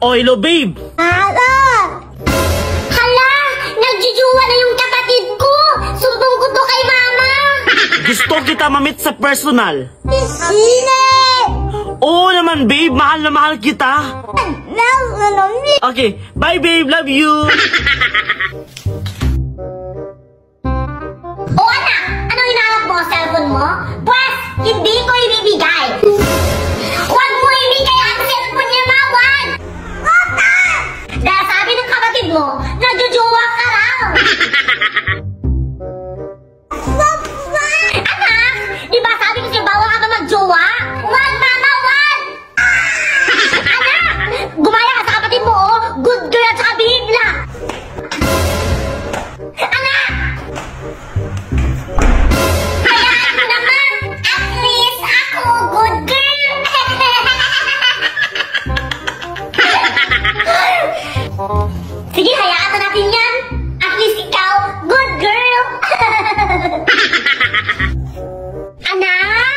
Oh, hello, babe. Hala! Hala! Nagjujuwa na yung kapatid ko! Sumbong ko to kay mama! Gusto kita mamit sa personal. Sine! Oo naman, babe. Mahal na mahal kita. Okay, bye, babe. Love you. O anak! Anong hinahanap mo? Cellphone mo? Pwes, hindi ko ibibigay! Huwag mo ibigay ang cellphone niya, Mawan! Dahil sabi ng kapatid mo, nagjujuwa ka raw! Anak! Diba sabi ko siya, bawal ka ba magjowa? Wag, mama, wag! Anak! Gumaya ka sa kapatid mo, oh! Good girl at saka behave lang! Anak! Hayaan mo naman! At least ako, good girl! Sige, hayaan na natin yan! At least ikaw, good girl! Anak?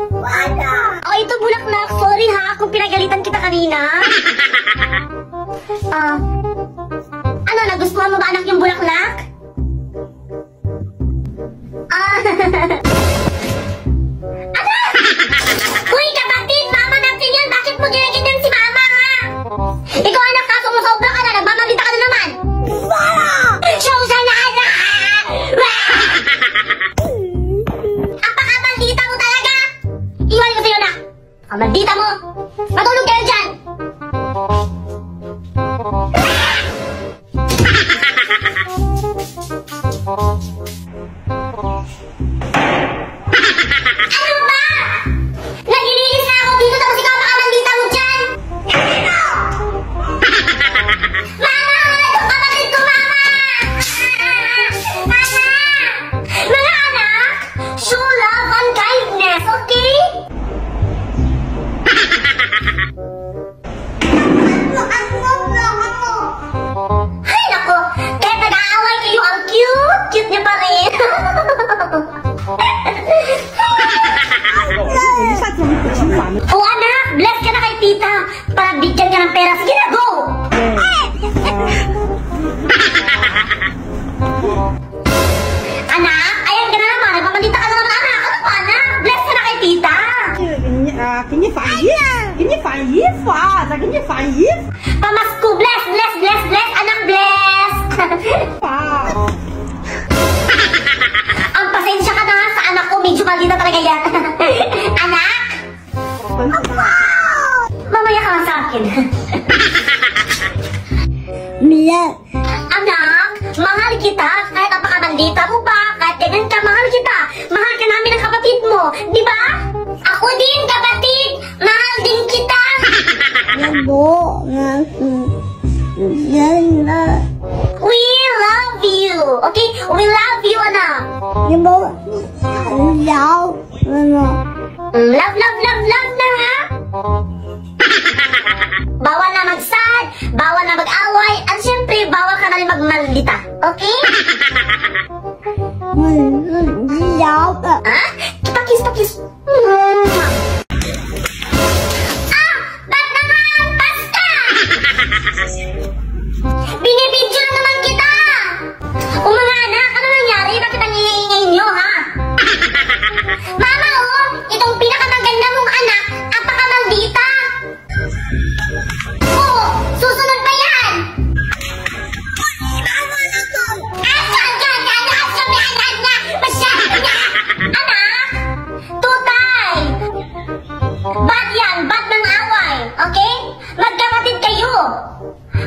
Wala! Oh, ito bulaklak. Sorry ha, kung pinagalitan kita kanina. Ano, nagustuhan mo ba anak yung bulaklak? Anak! Uy, kapatid! Mama natin yan! Bakit mo ginaganyan si mama ha? Ikaw anak ka, sumusobra ka na. Nagmamagita ka na naman. Wala! Show sa na anak! Ang pakamaldita mo talaga! Iwan ko sa'yo na! Kamaldita mo! Matulog kayo dyan! Ano ba? Naglilinis na ako dito tapos ikaw pakamaldita mo dyan! Mama! Itong kapatid ko, mama! Mama! Mga anak, show love and kindness, okay? Ay, nako! Kahit nag-aaway kayo, ang cute! Cute niya pa rin! Oh, anak! Bless ka na kay tita! Para bigyan ka ng pera. Sige na, go! Anak, ayan ka na naman. Nagmamandita ka na naman, anak. Ano ba, anak? Bless ka na kay tita. 给你翻衣，给你翻衣服啊！再给你翻衣服 Pamasko, bless, bless, bless, bless. Anak, bless. 啊！ Ang pasensya ka na ha, sa anak ko. Medyo maldita talaga yan. Anak? Mamaya ka lang sa akin. Mia， Anak, mahal kita. Kahit napakamaldita mo pa, kahit ganyan ka, mahal kita. Mahal ka namin ng kapatid mo. Di ba? Ako din, kapatid. Mahal din kita. 要不那是人了， We love you. Okay? We love you, anak. 要不聊什么？ Love, love, love, love na ha? Bawal na mag-sad, bawal na mag-away, at syempre, bawal ka na rin magmaldita. Okay? 我是聊的， Ha? Pakis, pakis. Ah! Ba't naman? Basta! Binibidyo na naman kita! O mga anak, ano nangyari? Bakit ang iingay nyo, ha? Mama, oh! Itong pinakamaganda mong anak, apakamaldita! Oo! Susunod pa yan! Anak! Tutay! Bad yan! Bad ng away! Okay? Magkapatid kayo!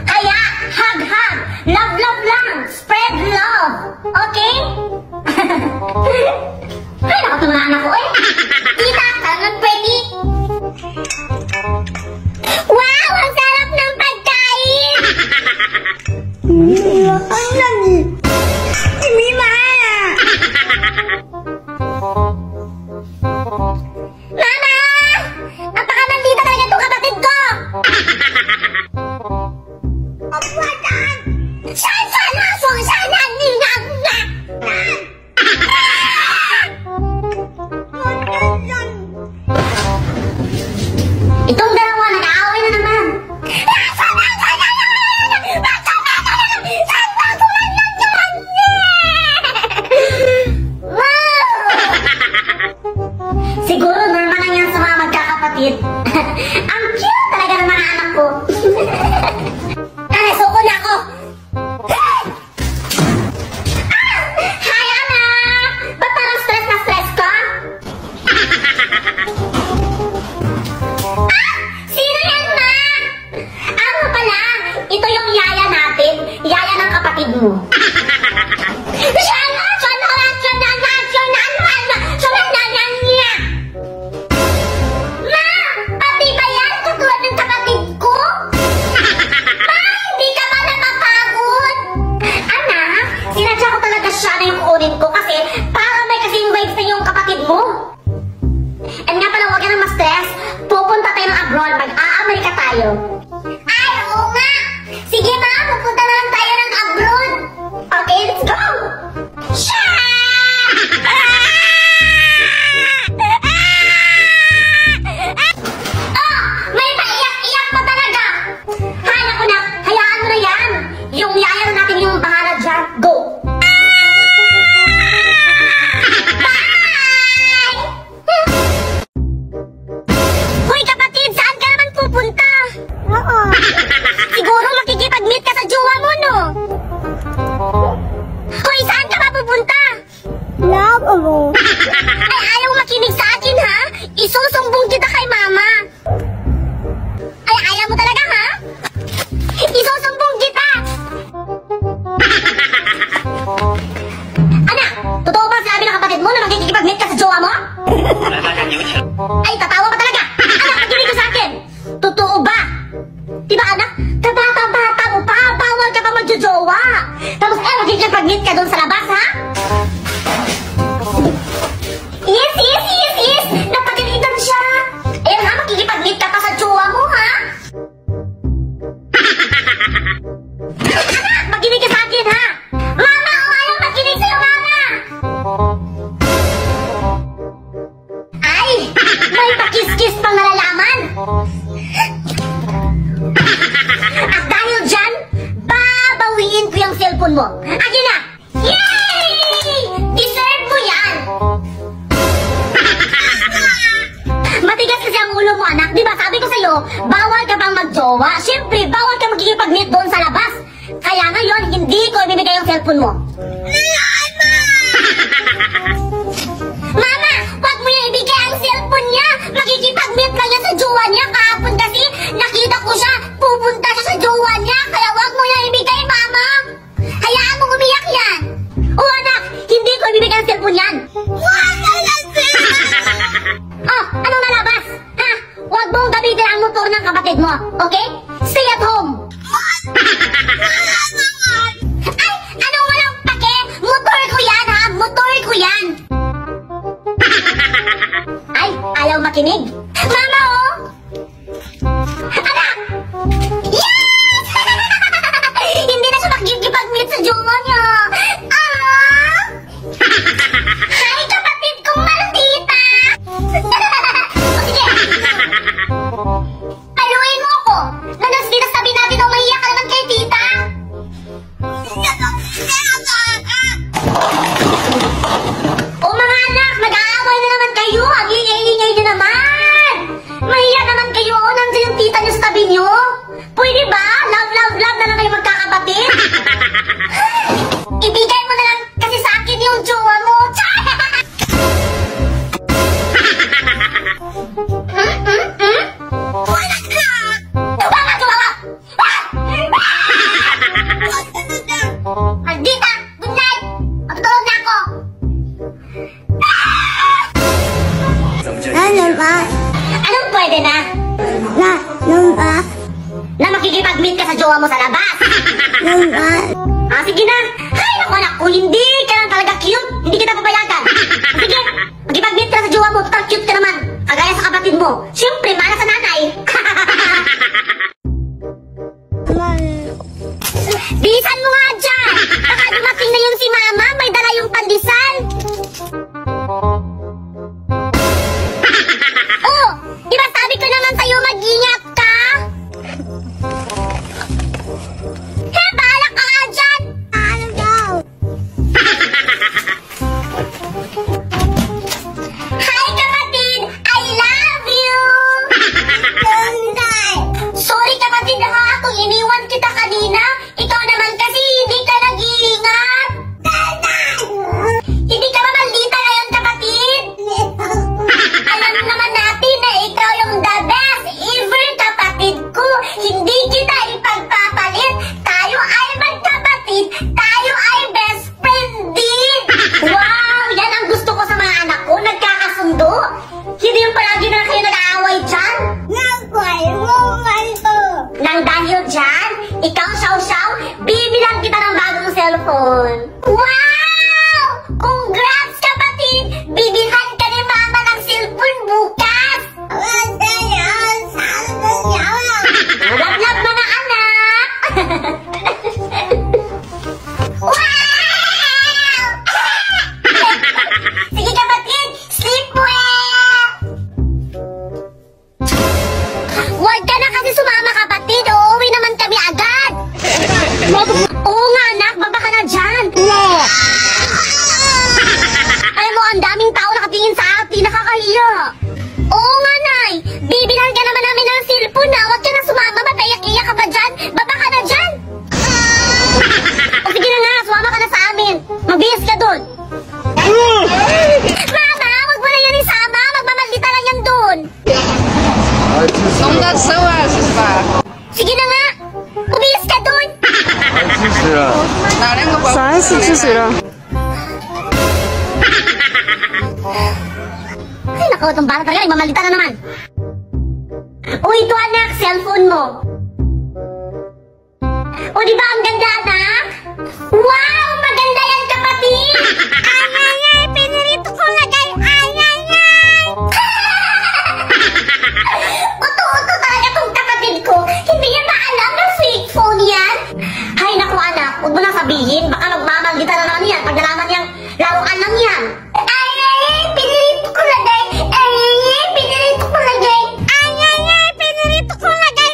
Kaya, hug-hug! Love-love lang! Spread love! Okay? Ay, naku, mga anak ko eh! Tita, tangan pwede! Wow! Ang sarap ng pagkain! 你我帮着你，你妈呀！ Mama! Napakamaldita talaga itong kapatid ko! Shut tayo? Ay, oo nga! Sige ma, pupunta na lang tayo ng abroad! Okay, let's go! Oh, may paiyak-iyak pa talaga! Hay, naku na, hayaan mo na yan! Yung yaya na natin yung bahala dyan. Go! Hoy kapatid, saan ka naman pupunta? Oo. Siguro makikipag-meet ka sa jowa mo, no? Hoy, saan ka ba pupunta? Labo. Ay, ayaw makinig sa akin, ha? Isusumbong kita kay mama. Ay, ayaw mo talaga, ha? Isusumbong kita. Anak, totoo ba sabi ng kapatid mo na makikipag-meet ka sa jowa mo? Ay, tatawa ka talaga! Anak, makinig ka sa akin! Totoo ba? Diba, anak? Kabata-bata mo pa! Bawal ka pa magjojowa! Tapos, makikipag-meet ka doon sa labas, ha? Yes! Napagalitan siya! Ayan nga, makikipag-meet ka pa sa jowa mo, ha? Anak, makinig ka sa akin, ha? Mama, ayaw makinig sa'yo, mama! Ay! May pakis-kis pang nalalaman! At dahil dyan, babawiin ko yung cellphone mo. Akin na! Yay! Deserve mo yan! Matigas kasi ang ulo mo, anak. Diba sabi ko sa'yo, bawal ka pang magjowa. Siyempre, bawal ka magkikipag-meet doon sa labas. Kaya ngayon, hindi ko ibibigay yung cellphone mo. Mama, wag mo yung ibigay ang cellphone niya. Makikipag-meet lang yan sa jowa niya. Kahapon kasi, nakita ko siya. Pupunta siya sa jowa niya. Kaya wag mo yung ibigay, mama. Hayaan mong umiyak yan. O anak, hindi ko ibibigay ang cellphone yan. Oh, anong nalabas? Ha? Wag mong gamitin ang motor ng kapatid mo. Okay? Stay at home. Ay, anong walang pake? Motor ko yan, ha? Motor ko yan. Ay, ayaw makinig. Mama, oh! Anak! Yes! Hindi na siya makikipag-meet sa jowa niya. Ah! Hi, kapatid kong maldita! O sige! Paluin mo ako! Nasabi natin daw mahiya ka naman kay tita! O mga anak, mag-aaway na naman kayo! Ang ingay-ingay nyo naman! Mahiya naman kayo! Nandiyan yung tita nyo sa tabi nyo! Pwede ba? Love na lang kayo magkakapatid! Ibigay mo na lang kasi sa akin yung jowa mo! Maldita! Good night! Matutulog na ako! Ano ba? Anong pwede na? Na makikipag-meet ka sa jowa mo sa labas! Ah, sige na! Ay, naku anak, kung hindi ka lang talaga cute, hindi kita papayagan! Sige, makipag-meet ka sa jowa mo, total cute ka naman! Kagaya sa kapatid mo, siyempre, mana sa nanay! Bilisan mo nga dyan! Baka dumating na yun si mama, may dala yung pandesal! Oh! Diba sabi ko naman sa'yo mag-ingat ka? Bahala ka nga dyan! Ano daw? Hi kapatid! I love you! Sorry kapatid ha, kung iniwan kita kanina, ikaw naman kasi hindi ka nag-iingat! Hindi ka ba maldita ngayon kapatid? Alam naman natin na ikaw yung the best ever kapatid ko! Hindi kita ipagpapalit! Tayo ay magkapatid! Tayo ay best friend din! Wow! Yan ang gusto ko sa mga anak ko! Nagkakasundo! Hindi yung palagi na kayo nag-aaway dyan! Nang dahil dyan, ikaw, Xiao, bibilang kita ng bagong cellphone. Wow! Congrats, kapatid! Bibilhan ka ni mama ng cellphone bukas! 还是就是了。 Ay, naku, itong bata talaga, imamalita na naman. O, ito anak, cellphone mo. O, di ba ang ganda, anak? Wow, maganda yan, kapatid! Ay, pinirito ko lagay, ay! Uto-uto talaga tong kapatid ko. Hindi niya ba alam na fake phone yan? Ay, naku, anak, huwag mo na sabihin. Baka magmamalita na naman yan pag nalaman niyang laruan lang yan. Pinirito ko lagay. Pinirito ko lagay. Pinirito ko lagay.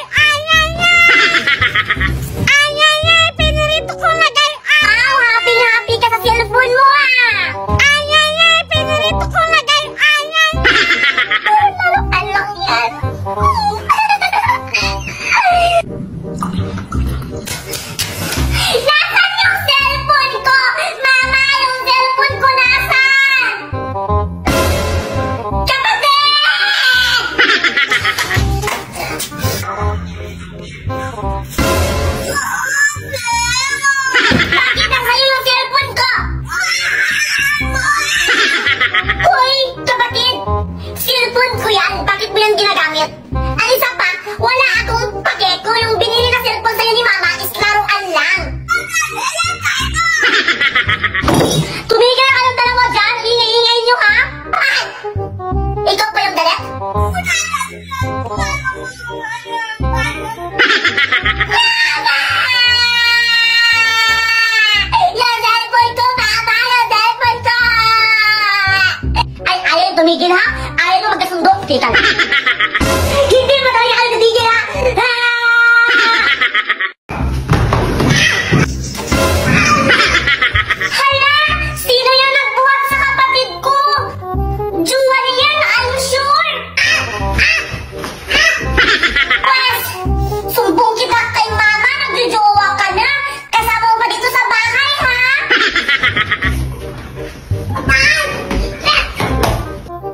Pinirito ko lagay. Happy ka sa cellphone mo, pinirito ko lagay. Laruan lang yan. Nasaan yung cellphone ko? Mama, yung cellphone ko nasaan? Kapatid! Bakit nasa'yo yung cellphone ko? Hoy, kapatid! Cellphone ko yan. Bakit mo yan ginagamit? Ang isa pa, wala akong pake kung yung binili na cellphone sa'yo ni Mama is laruan lang. Tumigil na kayong dalawa dyan. Ingay-ingay nyo, ha? Bakit? Ikaw pa yung galit? Yung cellphone ko, Mama! Yung cellphone ko! Ay, ayaw yung tumigil, ha? Ayaw yung magkasundo. Kita na. Hindi mo talaga kayo natigil, ha? Hala! Sino yung nagbuhat sa kapatid ko? Jowa niya, I'm sure! Pwes! Sumbong kita kay Mama, nagjojowa ka na! Kasama mo ba dito sa bahay, ha?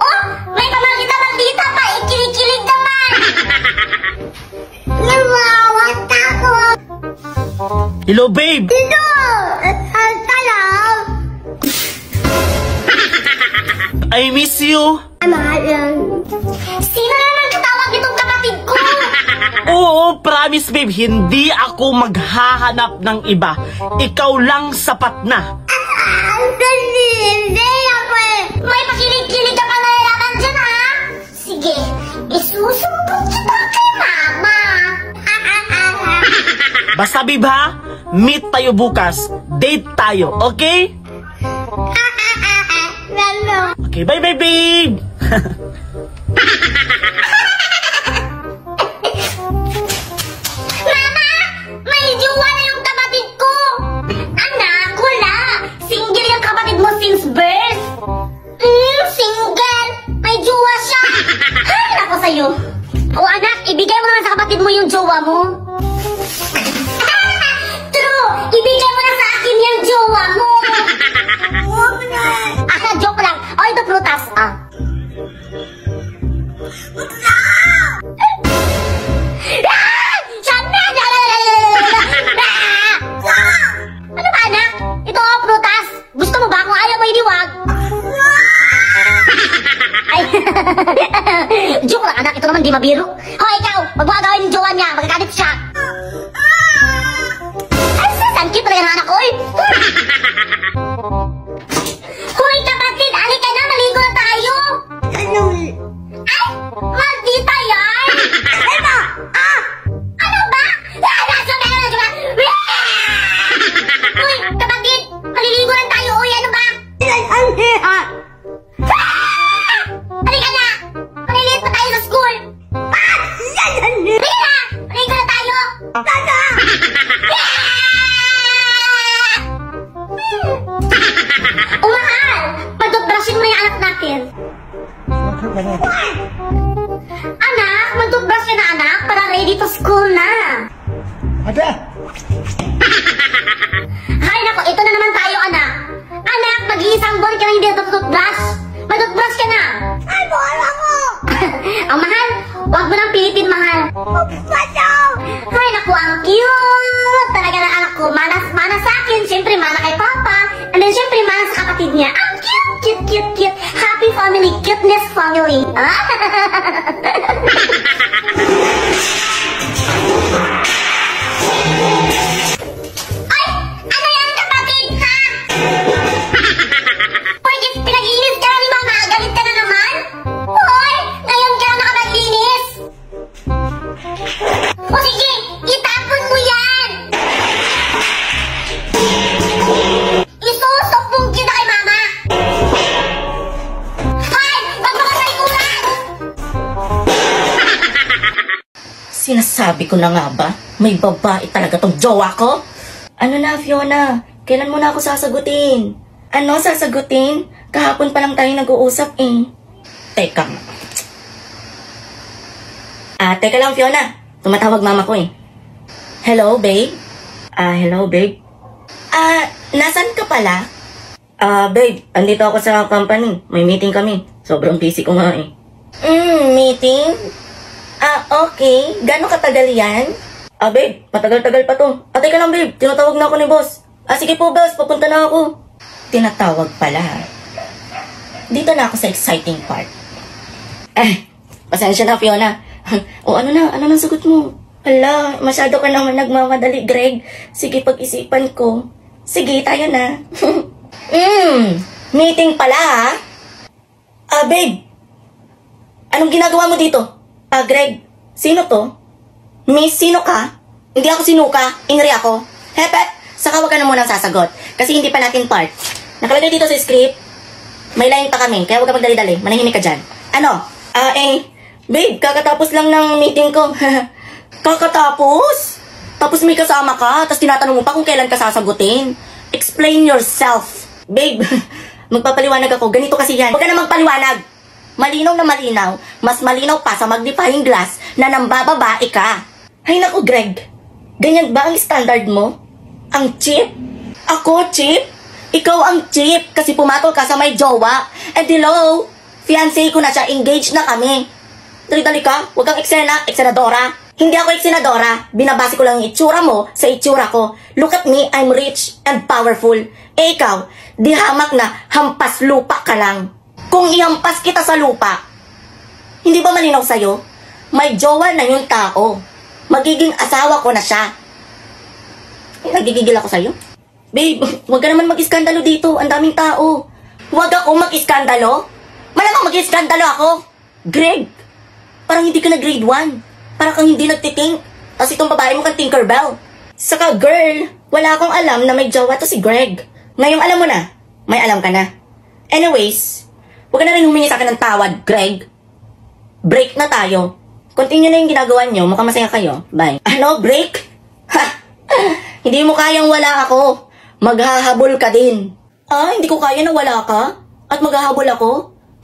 Oh! May pamagita-magita pa! Ikilig-kilig naman! Nawawat ako! Hello, babe! Hello! Hello! I miss you! Sino naman katawag itong kapatid ko? Oo, promise, babe. Hindi ako maghahanap ng iba. Ikaw lang sapat na. Hindi ako eh. May pakilig-kilig ka pa nalalaman dyan, ha? Sige, isusumbong kita kay Mama. Basta, babe, ha? Meet tayo bukas. Date tayo, okay? Okay, bye-bye, babe! Mama! May jowa na yung kapatid ko! Anak, wala! Single yung kapatid mo since birth! Single! May jowa siya! Ay, ako sa'yo! O anak, ibigay mo naman sa kapatid mo yung jowa mo! True! Ibigay mo na sa akin yung jowa mo! Joke lang! O, ito prutas! Ano ba, anak? Ito, prutas! Gusto mo ba kung ayaw mo iniwag? Ay, joke lang, anak. Ito naman di mabiro. Hoy, ikaw! Magwagawin yung jowa niya. Magagalit siya. Ay, sasan cute talaga ng anak ko, eh. Hoy, kapatid! Alika na! Maligo na tayo! Ay! Maldita yan! Ano? Ano ba? Hoy, kapatid! Maliligo lang tayo! Uy, ano ba? Halika na! Maliliit pa tayo sa school! Halika na! Maligo na tayo! Umahal! Mag-toothbrushin mo yung anak natin! Anak, mag-toothbrush ka na, anak, para ready to school na! Ada? Hay nako, ito na naman tayo, anak! Anak, mag-iisang buwan ka na hindi nag-toothbrush! Mag-toothbrush ka na! Ay, bola ko! Ang mahal, huwag mo nang pilitin, mahal! Pagdaw! Ay, naku, ang cute! Talaga ng anak ko. Mana sa akin, siyempre mana kay Papa. And then siyempre mana sa kapatid niya. Ang cute, cute, cute, cute. Happy family, cuteness family. Ah? Ay! Ano yan, kapatid, ha? Porkit pinag-inis ka na ni Mama, galit ka na naman? Hoy! Ngayon ka na nakapag-inis! O sige, itapon mo yan! Isusumbong kita kay Mama! Hoy! Wag mo kasay ulan! Sinasabi ko na nga ba, may babae talaga tong jowa ko? Ano na, Fiona? Kailan mo na ako sasagutin? Ano sasagutin? Kahapon pa lang tayo nag-uusap eh. Teka nga. Teka lang, Fiona. Tumatawag mama ko eh. Hello, babe? Hello, babe? Nasan ka pala? Babe, andito ako sa company. May meeting kami. Sobrang busy ko nga eh. Meeting? Okay. Gano'ng katagal yan? Babe, matagal-tagal pa to. Teka lang, babe. Tinatawag na ako ni boss. Sige po, boss. Papunta na ako. Tinatawag pala. Dito na ako sa exciting part. Pasensya na, Fiona. Ano na? Ano nang sagot mo? Hala, masyado ka naman nagmamadali, Greg. Sige, pag-isipan ko. Sige, tayo na. Meeting pala, ha? Babe. Anong ginagawa mo dito? Greg, sino to? Miss, sino ka? Hindi ako sinuka. Ingri ako. Hepet, saka wag ka na munang sasagot. Kasi hindi pa natin part. Nakalagay dito sa script. May line pa kami, kaya wag ka magdali-dali. Manahimik ka dyan. Ano? Babe, kakatapos lang ng meeting ko. Kakatapos? Tapos may kasama ka, tapos tinatanong mo pa kung kailan ka sasagutin. Explain yourself. Babe, magpapaliwanag ako. Ganito kasi yan. Huwag ka na magpaliwanag. Malinaw na malinaw. Mas malinaw pa sa magnifying glass na nambababae ka. Ay naku, Greg. Ganyan ba ang standard mo? Ang cheap? Ako cheap? Ikaw ang cheap kasi pumatol ka sa may jowa. And hello, fiancé ko na siya, engaged na kami. Dali-dali ka, huwag kang eksenadora. Hindi ako eksenadora, binabase ko lang yung itsura mo sa itsura ko. Look at me, I'm rich and powerful. Ikaw, di hamak na hampas lupa ka lang. Kung ihampas kita sa lupa, hindi ba malinaw sa'yo? May jowa na yung tao. Magiging asawa ko na siya. Nagigigil ako sa'yo? Babe, huwag ka naman mag-iskandalo dito. Ang daming tao. Huwag ako mag-iskandalo? Malamang mag-iskandalo ako. Greg, parang hindi ka na grade 1. Parang kang hindi nagtitink. Tapos itong babae mo kang Tinkerbell. Saka girl, wala akong alam na may jowa to si Greg. Ngayong alam mo na, may alam ka na. Anyways, huwag ka na rin humingi sa akin ng tawad, Greg. Break na tayo. Continue na yung ginagawa nyo. Mukhang masaya kayo. Bye. Ano? Break? Ha! Hindi mo kayang wala ako. Maghahabol ka din. Hindi ko kaya na wala ka? At maghahabol ako?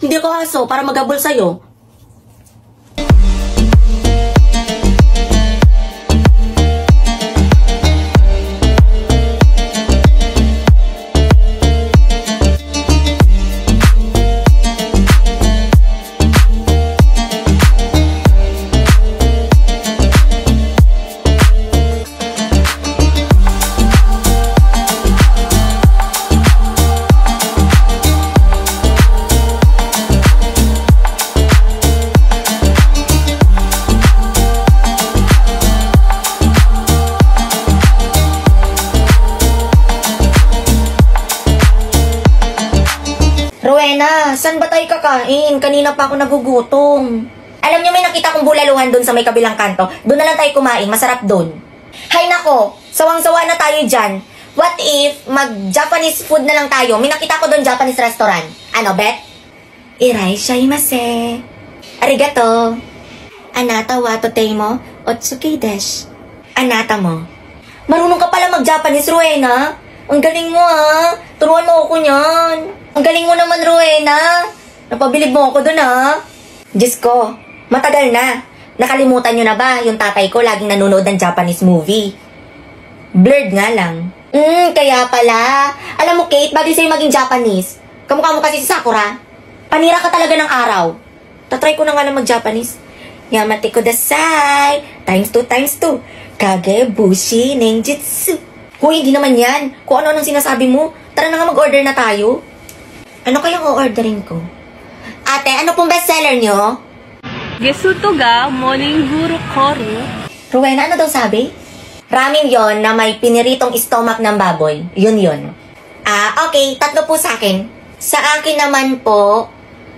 Hindi ako aso para maghabol sa'yo. Rowena, saan ba tayo kakain? Kanina pa ako nagugutom. Alam niyo may nakita kong bulaluhan doon sa may kabilang kanto. Doon na lang tayo kumain, masarap doon. Hay nako, sawang-sawa na tayo dyan. What if mag-Japanese food na lang tayo? May nakita ko doon Japanese restaurant. Ano, bet? Iraishaimasu. Arigato. Anata wa totemo otsuki desu. Anata mo. Marunong ka pala mag-Japanese, Rowena. Ang galing mo ha. Turuan mo ako niyan. Ang galing mo naman, Rowena. Napabilib mo ako dun, ha? Diyos ko, matagal na. Nakalimutan nyo na ba yung tatay ko laging nanonood ng Japanese movie? Blurred nga lang. Kaya pala. Alam mo, Kate, bagay sa'yo maging Japanese. Kamukha mo kasi si Sakura. Panira ka talaga ng araw. Tatry ko na nga lang mag-Japanese. Yamate kudasai. Times 2. Kage bushi ninjutsu. Hoy, hindi naman yan. Kung ano-anong sinasabi mo. Tara na nga mag-order na tayo. Ano kayang o-orderin ko? Ate, ano pong bestseller nyo? Gesuto ga morning guru koru. Rowena, ano daw sabi? Ramen yon na may piniritong stomach ng baboy. Yun. Okay. 3 po sa akin. Sa akin naman po,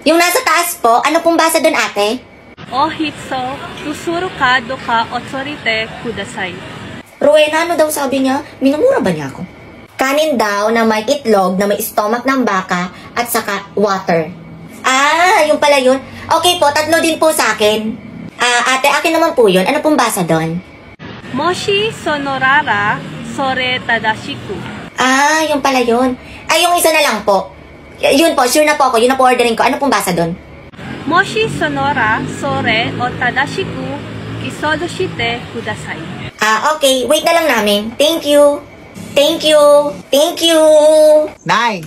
yung nasa taas po, ano pong basa dun, ate? Ohitsu usuru ka doka otsorite kudasai. Rowena, ano daw sabi niya? Minumura ba niya ako? Kanin daw na may itlog, na may stomach ng baka, at saka water. Yung pala yun. Okay po, 3 din po sa akin. Ate, akin naman po yun. Ano pong basa doon? Moshi sonorara sore tadashiku. Yung pala yun. Yung isa na lang po. Yun po, sure na po ako. Yun na po ordering ko. Ano pong basa doon? Moshi sonora sore o tadashiku isodo shite kudasai. Okay. Wait na lang namin. Thank you. Nay!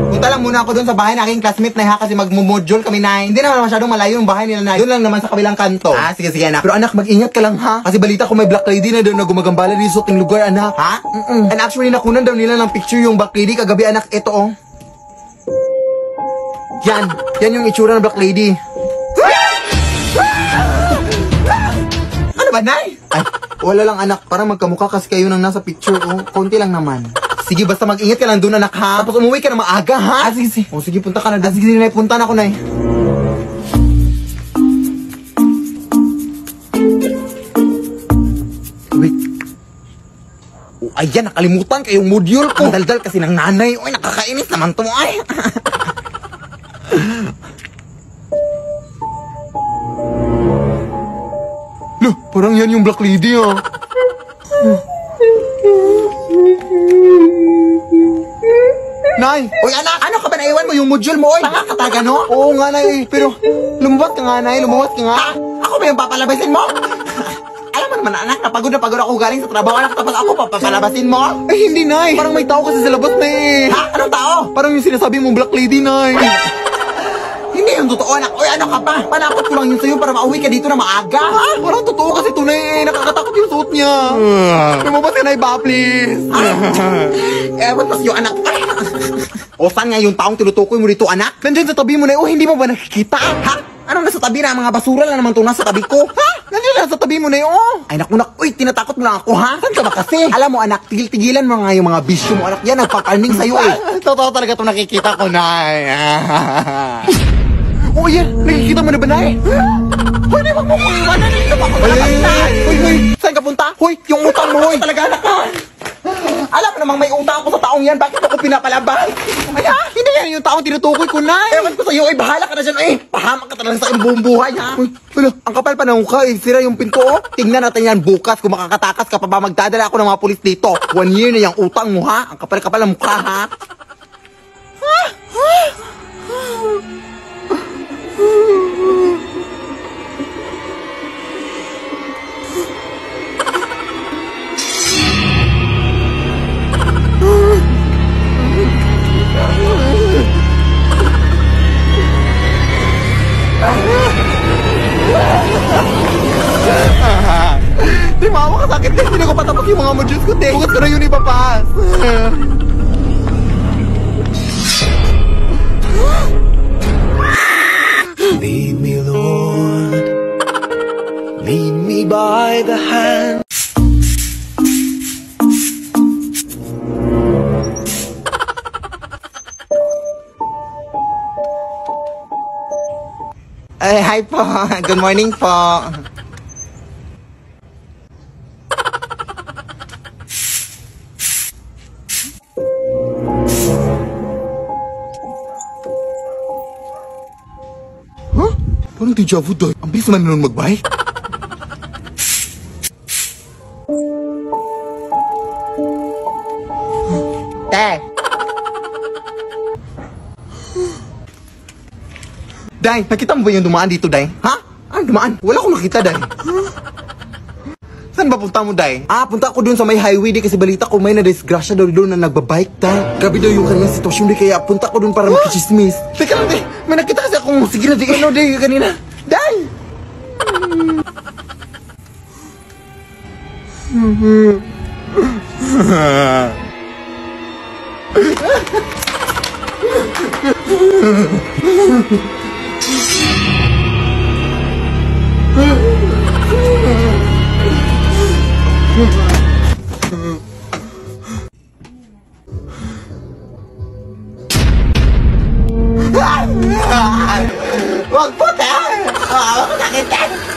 Punta lang muna ako doon sa bahay ng aking classmate na kasi magmumodule kami, Nay. Hindi naman masyadong malayo yung bahay nila, Nay. Doon lang naman sa kabilang kanto. Sige, anak. Pero anak, mag-ingat ka lang, ha? Kasi balita ko may black lady na doon na gumagambala din sa ating lugar, anak. Ha? And actually, nakunan daw nila ng picture yung black lady kagabi, anak. Ito, oh. Yan yung itsura ng black lady. Ano ba, Nay? Ay, wala lang, anak. Parang magkamukha kasi kayo nang nasa picture, oh. Konti lang naman. Sige, basta mag-ingat ka lang doon, anak, ha? Tapos umuwi ka na maaga, ha? Sige. Sige, punta ka na doon. Sige, Nay, punta na ako, Nay. Wait. Ayan, nakalimutan kayong module ko. Ang daldal kasi ng nanay. Uy, nakakainis naman to, ay. Loh, parang yan yung black lady, ah. Nay! Uy, anak! Ano ka ba naiwan mo yung module mo, oy? Pangakataga, no? Oo nga, Nay. Pero, lumabas ka nga, Nay. Lumabas ka nga. Ako ba yung papalabasin mo? Alam mo naman, anak, napagod na pagod ako galing sa trabaho, anak, tapos ako papalabasin mo? Ay, hindi, Nay. Parang may tao kasi sa labas, Nay. Ha? Anong tao? Parang yung sinasabi mong black lady, Nay. Hindi yung totoo, anak. Uy, ano ka pa? Panakot ko lang yun sa'yo para mauwi ka dito na maaga. Ha? Parang totoo kasi tunay, nakakatakot yung suot niya. Lumabas ka, Nay, ba, please? Ba't mas yung anak? O, saan nga yung taong tinutukoy mo dito, anak? Nandiyan sa tabi mo, Nay. O, hindi mo ba nakikita? Ha? Anong nasa tabi na? Mga basura lang naman itong nasa tabi ko. Ha? Nandiyan nasa tabi mo, Nay. O. Ay, naku. Uy, tinatakot mo lang ako, ha? Saan ka ba kasi? Alam mo, anak, tigil-tigilan mo nga yung mga bisyo mo, anak. Yan, nagpakalming sa'yo, eh. Totoo talaga itong nakikita ko, Nay. O, yan. Nakikita mo na ba, Nay? Hoy, di wag mo ko iwanan. Dito pa ako nakapagtay. Hoy. Saan ka punta? Hoy, yung utang mo, hoy. Talaga, anak, ha? Alam mo namang may utang ako sa taong yan. Bakit ako pinapalabas? Ay, hindi yan yung taong tinutukoy ko, Nay. Ewan ko sa'yo, bahala ka na dyan, pahamak ka talaga sa iyong buong buhay, ha? Uy, wala, ang kapal pa ng mukha, sira yung pinto, oh. Tingnan natin yan bukas kung makakatakas ka pa ba magdadala ako ng mga pulis dito. 1 year na yung utang mo, ha? Ang kapal-kapal ng mukha, ha? Di mama ka sakit din. Hindi ko patapos yung mga modules ko, te. Bukas ko na yun ipapas. Lead me, Lord. Lead me by the hand. Ay, hi po. Good morning po. Huh? Parang deja vu doy. Ang bilis naman nun mag-bike. Day! Day, nakita mo ba yung dumaan dito, Day? Ha? Ang dumaan? Wala akong nakita, Day. Saan ba punta mo, Day? Punta ako dun sa may highway, Day, kasi balita ko may na-disgrasya daw doon na nagbabike, Day. Grabe daw yung kanyang sitwasyon, Day, kaya punta ko dun para makichismis. Teka lang, Day. May nakita kasi akong sige na, Day. Ano, Day, kanina. Day! Wag po, ta! Wag po, sakit yan!